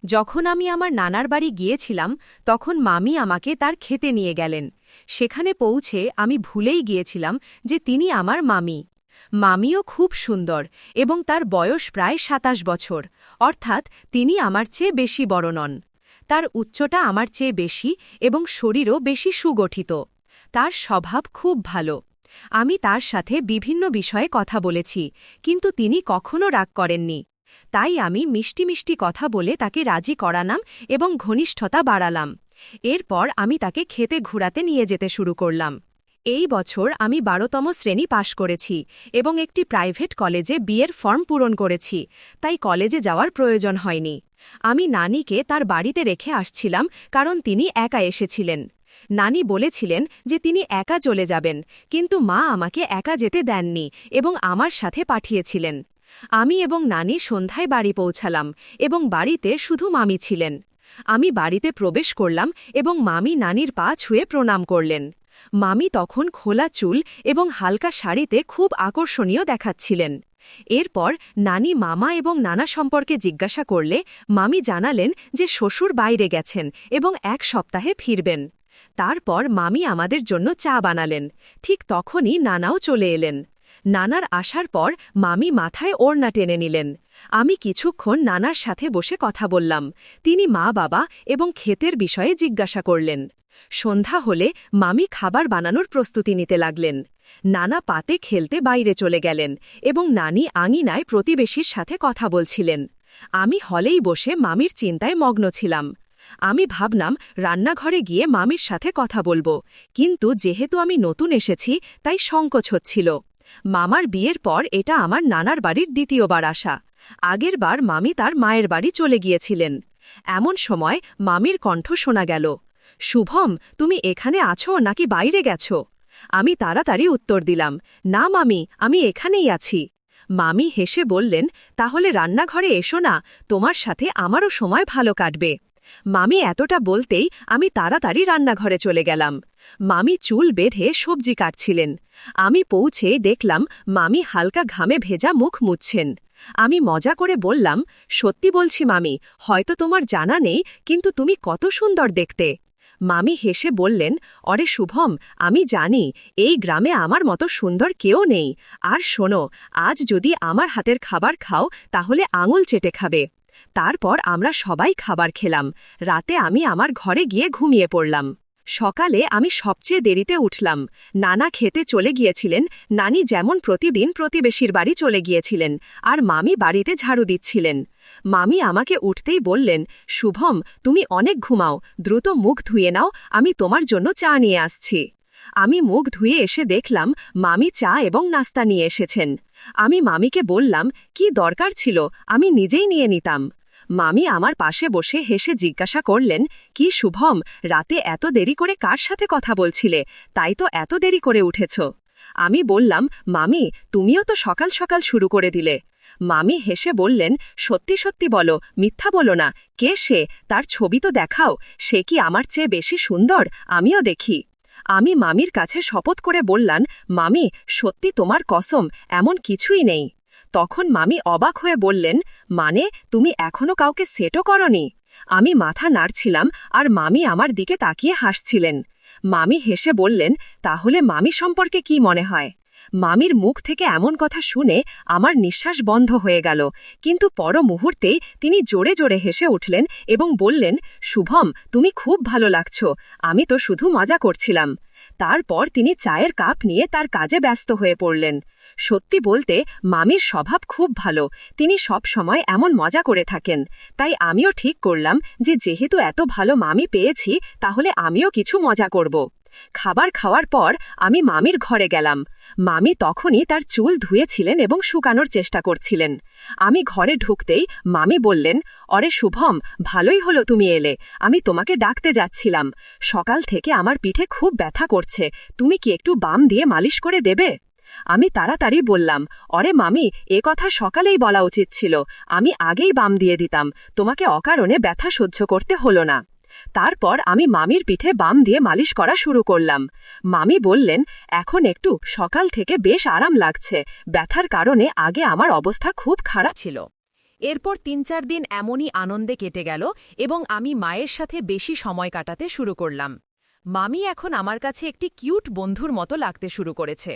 যখন আমি আমার নানার বাড়ি গিয়েছিলাম তখন মামি আমাকে তার খেতে নিয়ে গেলেন। সেখানে পৌঁছে আমি ভুলেই গিয়েছিলাম যে তিনি আমার মামি। মামিও খুব সুন্দর এবং তার বয়স প্রায় ২৭ বছর, অর্থাৎ তিনি আমার চেয়ে বেশি বড় নন। তার উচ্চতা আমার চেয়ে বেশি এবং শরীরও বেশি সুগঠিত। তার স্বভাব খুব ভালো। আমি তার সাথে বিভিন্ন বিষয়ে কথা বলেছি, কিন্তু তিনি কখনো রাগ করেননি। তাই আমি মিষ্টি মিষ্টি কথা বলে তাকে রাজি করালাম এবং ঘনিষ্ঠতা বাড়ালাম। এরপর আমি তাকে খেতে ঘুরাতে নিয়ে যেতে শুরু করলাম। এই বছর আমি ১২তম শ্রেণী পাশ করেছি এবং একটি প্রাইভেট কলেজে বিয়ের ফর্ম পূরণ করেছি, তাই কলেজে যাওয়ার প্রয়োজন হয়নি। আমি নানিকে তার বাড়িতে রেখে আসছিলাম কারণ তিনি একা এসেছিলেন। নানি বলেছিলেন যে তিনি একা চলে যাবেন, কিন্তু মা আমাকে একা যেতে দেননি এবং আমার সাথে পাঠিয়েছিলেন। আমি এবং নানি সন্ধ্যায় বাড়ি পৌঁছালাম এবং বাড়িতে শুধু মামি ছিলেন। আমি বাড়িতে প্রবেশ করলাম এবং মামি নানির পা ছুঁয়ে প্রণাম করলেন। মামি তখন খোলা চুল এবং হালকা শাড়িতে খুব আকর্ষণীয় দেখাচ্ছিলেন। এরপর নানি মামা এবং নানা সম্পর্কে জিজ্ঞাসা করলে মামি জানালেন যে শ্বশুর বাইরে গেছেন এবং ১ সপ্তাহে ফিরবেন। তারপর মামি আমাদের জন্য চা বানালেন। ঠিক তখনই নানাও চলে এলেন। নানার আসার পর মামি মাথায় ওড়না টেনে নিলেন। আমি কিছুক্ষণ নানার সাথে বসে কথা বললাম। তিনি মা বাবা এবং ক্ষেতের বিষয়ে জিজ্ঞাসা করলেন। সন্ধ্যা হলে মামি খাবার বানানোর প্রস্তুতি নিতে লাগলেন। নানা পাতে খেলতে বাইরে চলে গেলেন এবং নানি আঙিনায় প্রতিবেশীর সাথে কথা বলছিলেন। আমি হলেই বসে মামির চিন্তায় মগ্ন ছিলাম। আমি ভাবলাম রান্নাঘরে গিয়ে মামির সাথে কথা বলবো, কিন্তু যেহেতু আমি নতুন এসেছি তাই সংকোচ হচ্ছিল। মামার বিয়ের পর এটা আমার নানার বাড়ির দ্বিতীয়বার আসা। আগের বার মামি তার মায়ের বাড়ি চলে গিয়েছিলেন। এমন সময় মামির কণ্ঠ শোনা গেল, শুভম, তুমি এখানে আছো নাকি বাইরে গেছো? আমি তাড়াতাড়ি উত্তর দিলাম, না মামি, আমি এখানেই আছি। মামি হেসে বললেন, তাহলে রান্নাঘরে এসো না, তোমার সাথে আমারও সময় ভালো কাটবে। মামি এতটা বলতেই আমি তাড়াতাড়ি রান্নাঘরে চলে গেলাম। মামি চুল বেঁধে সবজি কাটছিলেন। আমি পৌঁছে দেখলাম মামি হালকা ঘামে ভেজা মুখ মুছছেন। আমি মজা করে বললাম, সত্যি বলছি মামি, হয়তো তোমার জানা নেই, কিন্তু তুমি কত সুন্দর দেখতে। মামি হেসে বললেন, অরে শুভম, আমি জানি এই গ্রামে আমার মতো সুন্দর কেউ নেই। আর শোনো, আজ যদি আমার হাতের খাবার খাও তাহলে আঙুল চেটে খাবে। তারপর আমরা সবাই খাবার খেলাম। রাতে আমি আমার ঘরে গিয়ে ঘুমিয়ে পড়লাম। সকালে আমি সবচেয়ে দেরিতে উঠলাম। নানা খেতে চলে গিয়েছিলেন, নানি যেমন প্রতিদিন প্রতিবেশীর বাড়ি চলে গিয়েছিলেন, আর মামি বাড়িতে ঝাড়ু দিচ্ছিলেন। মামি আমাকে উঠতেই বললেন, শুভম, তুমি অনেক ঘুমাও, দ্রুত মুখ ধুয়ে নাও, আমি তোমার জন্য চা নিয়ে আসছি। আমি মুখ ধুয়ে এসে দেখলাম মামি চা এবং নাস্তা নিয়ে এসেছেন। আমি মামিকে বললাম, কি দরকার ছিল, আমি নিজেই নিয়ে নিতাম। মামি আমার পাশে বসে হেসে জিজ্ঞাসা করলেন, কি শুভম, রাতে এত দেরি করে কার সাথে কথা বলছিলে, তাই তো এত দেরি করে উঠেছ? আমি বললাম, মামি, তুমিও তো সকাল সকাল শুরু করে দিলে। মামি হেসে বললেন, সত্যি সত্যি বলো, মিথ্যা বলো না, কে সে, তার ছবি তো দেখাও, সে কি আমার চেয়ে বেশি সুন্দর, আমিও দেখি। আমি মামির কাছে শপথ করে বললাম, মামি, সত্যি তোমার কসম, এমন কিছুই নেই। তখন মামি অবাক হয়ে বললেন, মানে তুমি এখনো কাউকে সেটও করনি? আমি মাথা নাড়ছিলাম আর মামি আমার দিকে তাকিয়ে হাসছিলেন। মামি হেসে বললেন, তাহলে মামি সম্পর্কে কি মনে হয়? মামির মুখ থেকে এমন কথা শুনে আমার নিঃশ্বাস বন্ধ হয়ে গেল, কিন্তু পর মুহূর্তেই তিনি জোরে জোরে হেসে উঠলেন এবং বললেন, শুভম, তুমি খুব ভালো লাগছো, আমি তো শুধু মজা করছিলাম। তারপর তিনি চায়ের কাপ নিয়ে তার কাজে ব্যস্ত হয়ে পড়লেন। সত্যি বলতে মামির স্বভাব খুব ভালো, তিনি সব সময় এমন মজা করে থাকেন। তাই আমিও ঠিক করলাম যে যেহেতু এত ভালো মামি পেয়েছি তাহলে আমিও কিছু মজা করব। খাবার খাওয়ার পর আমি মামির ঘরে গেলাম। মামি তখনই তার চুল ধুয়েছিলেন এবং শুকানোর চেষ্টা করছিলেন। আমি ঘরে ঢুকতেই মামি বললেন, অরে শুভম, ভালোই হলো তুমি এলে, আমি তোমাকে ডাকতে যাচ্ছিলাম। সকাল থেকে আমার পিঠে খুব ব্যথা করছে, তুমি কি একটু বাম দিয়ে মালিশ করে দেবে? আমি তাড়াতাড়ি বললাম, অরে মামি, এ কথা সকালেই বলা উচিত ছিল, আমি আগেই বাম দিয়ে দিতাম, তোমাকে অকারণে ব্যথা সহ্য করতে হলো না। তারপর আমি মামির পিঠে বাম দিয়ে মালিশ করা শুরু করলাম। মামি বললেন, এখন একটু সকাল থেকে বেশ আরাম লাগছে, ব্যথার কারণে আগে আমার অবস্থা খুব খারাপ ছিল। এরপর ৩-৪ দিন এমনই আনন্দে কেটে গেল এবং আমি মায়ের সাথে বেশি সময় কাটাতে শুরু করলাম। মামি এখন আমার কাছে একটি কিউট বন্ধুর মতো লাগতে শুরু করেছে।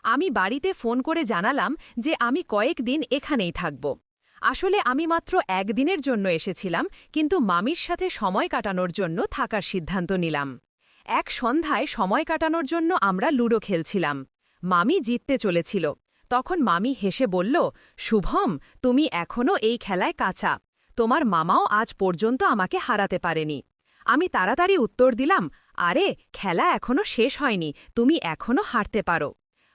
আমি বাড়িতে ফোন করে জানালাম যে আমি কয়েকদিন এখানেই থাকব। আসলে আমি মাত্র একদিনের জন্য এসেছিলাম, কিন্তু মামির সাথে সময় কাটানোর জন্য থাকার সিদ্ধান্ত নিলাম। এক সন্ধ্যায় সময় কাটানোর জন্য আমরা লুডো খেলছিলাম। মামি জিততে চলেছিল। তখন মামি হেসে বলল, শুভম, তুমি এখনও এই খেলায় কাঁচা। তোমার মামাও আজ পর্যন্ত আমাকে হারাতে পারেনি। আমি তাড়াতাড়ি উত্তর দিলাম, আরে খেলা এখনও শেষ হয়নি, তুমি এখনও হারতে পারো।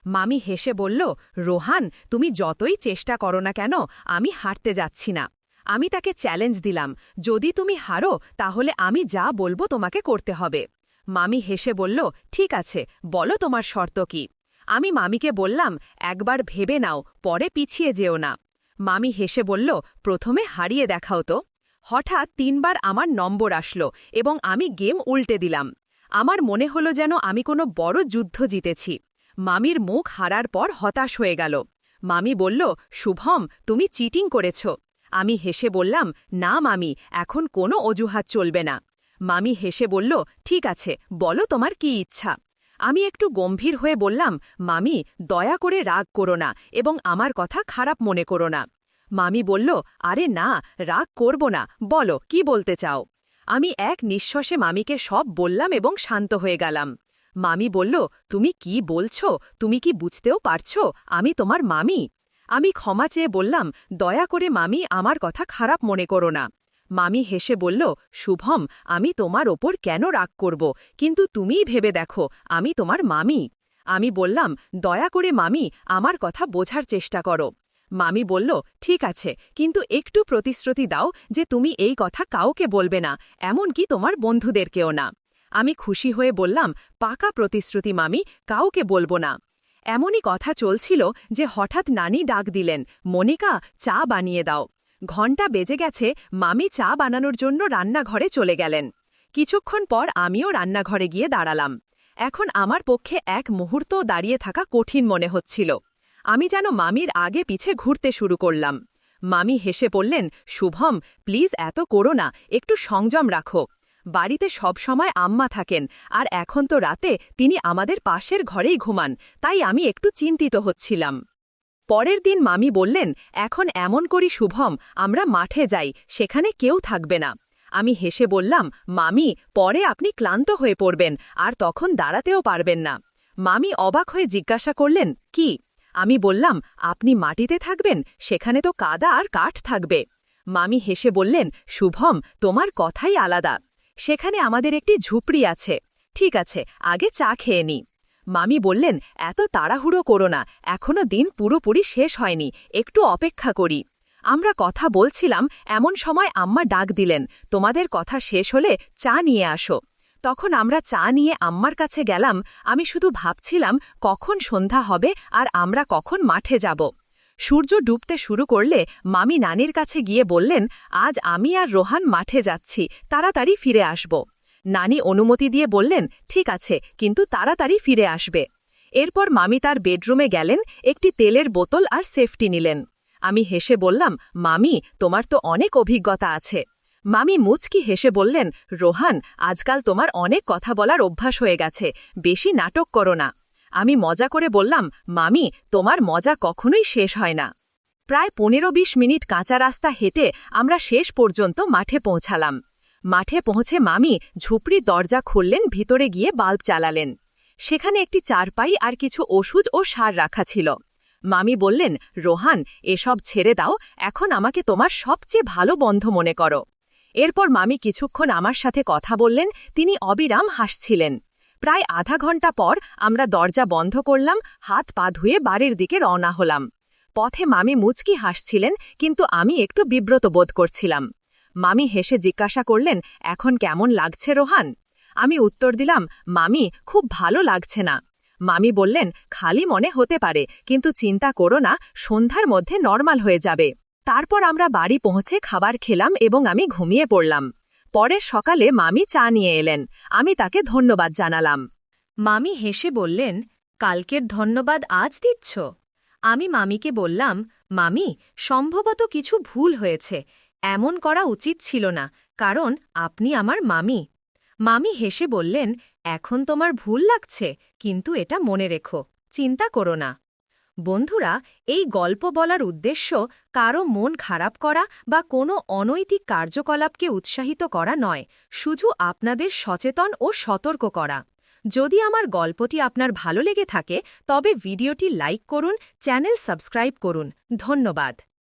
মামি হেসে বলল, রোহান, তুমি যতই চেষ্টা করো না কেন, আমি হারতে যাচ্ছি না। আমি তাকে চ্যালেঞ্জ দিলাম, যদি তুমি হারো তাহলে আমি যা বলবো তোমাকে করতে হবে। মামি হেসে বলল, ঠিক আছে, বলো তোমার শর্ত কি। আমি মামিকে বললাম, একবার ভেবে নাও, পরে পিছিয়ে যেও না। মামি হেসে বলল, প্রথমে হারিয়ে দেখাও তো। হঠাৎ ৩ বার আমার নম্বর আসলো এবং আমি গেম উল্টে দিলাম। আমার মনে হলো যেন আমি কোনো বড় যুদ্ধ জিতেছি। মামির মুখ হারার পর হতাশ হয়ে গেল। মামি বলল, শুভম, তুমি চিটিং করেছ। আমি হেসে বললাম, না মামি, এখন কোনো অজুহাত চলবে না। মামি হেসে বলল, ঠিক আছে, বলো তোমার কি ইচ্ছা। আমি একটু গম্ভীর হয়ে বললাম, মামি, দয়া করে রাগ করো না এবং আমার কথা খারাপ মনে করো না। মামি বলল, আরে না, রাগ করব না, বলো কি বলতে চাও। আমি এক নিঃশ্বাসে মামিকে সব বললাম এবং শান্ত হয়ে গেলাম। মামি বলল, তুমি কি বলছো? তুমি কি বুঝতেও পারছো আমি তোমার মামি? আমি ক্ষমা চেয়ে বললাম, দয়া করে মামি, আমার কথা খারাপ মনে করো না। মামি হেসে বলল, শুভম, আমি তোমার ওপর কেন রাগ করব, কিন্তু তুমিই ভেবে দেখো আমি তোমার মামি। আমি বললাম, দয়া করে মামি, আমার কথা বোঝার চেষ্টা করো। মামি বলল, ঠিক আছে, কিন্তু একটু প্রতিশ্রুতি দাও যে তুমি এই কথা কাউকে বলবে না, এমনকি তোমার বন্ধুদেরকেও না। আমি খুশি হয়ে বললাম, পাকা প্রতিশ্রুতি মামি, কাউকে বলবো না। এমনই কথা চলছিল যে হঠাৎ নানি ডাক দিলেন, মনিকা, চা বানিয়ে দাও। ঘণ্টা বেজে গেছে, মামি চা বানানোর জন্য রান্নাঘরে চলে গেলেন। কিছুক্ষণ পর আমিও রান্নাঘরে গিয়ে দাঁড়ালাম। এখন আমার পক্ষে এক মুহূর্তও দাঁড়িয়ে থাকা কঠিন মনে হচ্ছিল। আমি যেন মামির আগে পিছে ঘুরতে শুরু করলাম। মামি হেসে বললেন, শুভম, প্লিজ এত করো না, একটু সংযম রাখো। বাড়িতে সব সময় আম্মা থাকেন, আর এখন তো রাতে তিনি আমাদের পাশের ঘরেই ঘুমান, তাই আমি একটু চিন্তিত হচ্ছিলাম। পরের দিন মামি বললেন, এখন এমন করি শুভম, আমরা মাঠে যাই, সেখানে কেউ থাকবে না। আমি হেসে বললাম, মামি, পরে আপনি ক্লান্ত হয়ে পড়বেন আর তখন দাঁড়াতেও পারবেন না। মামি অবাক হয়ে জিজ্ঞাসা করলেন, কি? আমি বললাম, আপনি মাটিতে থাকবেন, সেখানে তো কাদা আর কাঠ থাকবে। মামি হেসে বললেন, শুভম, তোমার কথাই আলাদা। সেখানে আমাদের একটি ঝুপড়ি আছে। ঠিক আছে, আগে চা খেয়ে নি। মামি বললেন, এত তাড়াহুড়ো করো না, এখনো দিন পুরোপুরি শেষ হয়নি, একটু অপেক্ষা করি। আমরা কথা বলছিলাম, এমন সময় আম্মা ডাক দিলেন, তোমাদের কথা শেষ হলে চা নিয়ে আসো। তখন আমরা চা নিয়ে আম্মার কাছে গেলাম। আমি শুধু ভাবছিলাম কখন সন্ধ্যা হবে আর আমরা কখন মাঠে যাব। সূর্য ডুবতে শুরু করলে মামি নানির কাছে গিয়ে বললেন, আজ আমি আর রোহান মাঠে যাচ্ছি, তাড়াতাড়ি ফিরে আসব। নানি অনুমতি দিয়ে বললেন, ঠিক আছে, কিন্তু তাড়াতাড়ি ফিরে আসবে। এরপর মামি তার বেডরুমে গেলেন, একটি তেলের বোতল আর সেফটি নিলেন। আমি হেসে বললাম, মামি, তোমার তো অনেক অভিজ্ঞতা আছে। মামি মুচকি হেসে বললেন, রোহান, আজকাল তোমার অনেক কথা বলার অভ্যাস হয়ে গেছে, বেশি নাটক করো না। আমি মজা করে বললাম, মামি, তোমার মজা কখনোই শেষ হয় না। প্রায় ১৫-২০ মিনিট কাঁচা রাস্তা হেঁটে আমরা শেষ পর্যন্ত মাঠে পৌঁছালাম। মাঠে পৌঁছে মামি ঝুপড়ির দরজা খুললেন, ভিতরে গিয়ে বাল্ব জ্বালালেন। সেখানে একটি চারপাই আর কিছু ওষুধ ও সার রাখা ছিল। মামি বললেন, রোহান, এসব ছেড়ে দাও, এখন আমাকে তোমার সবচেয়ে ভালো বন্ধু মনে করো। এরপর মামি কিছুক্ষণ আমার সাথে কথা বললেন, তিনি অবিরাম হাসছিলেন। প্রায় আধা ঘণ্টা পর আমরা দরজা বন্ধ করলাম, হাত পা ধুয়ে বাড়ির দিকে রওনা হলাম। পথে মামি মুচকি হাসছিলেন, কিন্তু আমি একটু বিব্রত বোধ করছিলাম। মামি হেসে জিজ্ঞাসা করলেন, এখন কেমন লাগছে রোহান? আমি উত্তর দিলাম, মামি, খুব ভালো লাগছে না। মামি বললেন, খালি মনে হতে পারে, কিন্তু চিন্তা করো না, সন্ধ্যার মধ্যে নরমাল হয়ে যাবে। তারপর আমরা বাড়ি পৌঁছে খাবার খেলাম এবং আমি ঘুমিয়ে পড়লাম। পরের সকালে মামি চা নিয়ে এলেন। আমি তাকে ধন্যবাদ জানালাম। মামি হেসে বললেন, কালকের ধন্যবাদ আজ দিচ্ছ? আমি মামিকে বললাম, মামি, সম্ভবত কিছু ভুল হয়েছে। এমন করা উচিত ছিল না, কারণ আপনি আমার মামি। মামি হেসে বললেন, এখন তোমার ভুল লাগছে, কিন্তু এটা মনে রেখো, চিন্তা করো না। বন্ধুরা, এই গল্প বলার উদ্দেশ্য কারও মন খারাপ করা বা কোনো অনৈতিক কার্যকলাপকে উৎসাহিত করা নয়, শুধু আপনাদের সচেতন ও সতর্ক করা। যদি আমার গল্পটি আপনার ভালো লেগে থাকে তবে ভিডিওটি লাইক করুন, চ্যানেল সাবস্ক্রাইব করুন। ধন্যবাদ।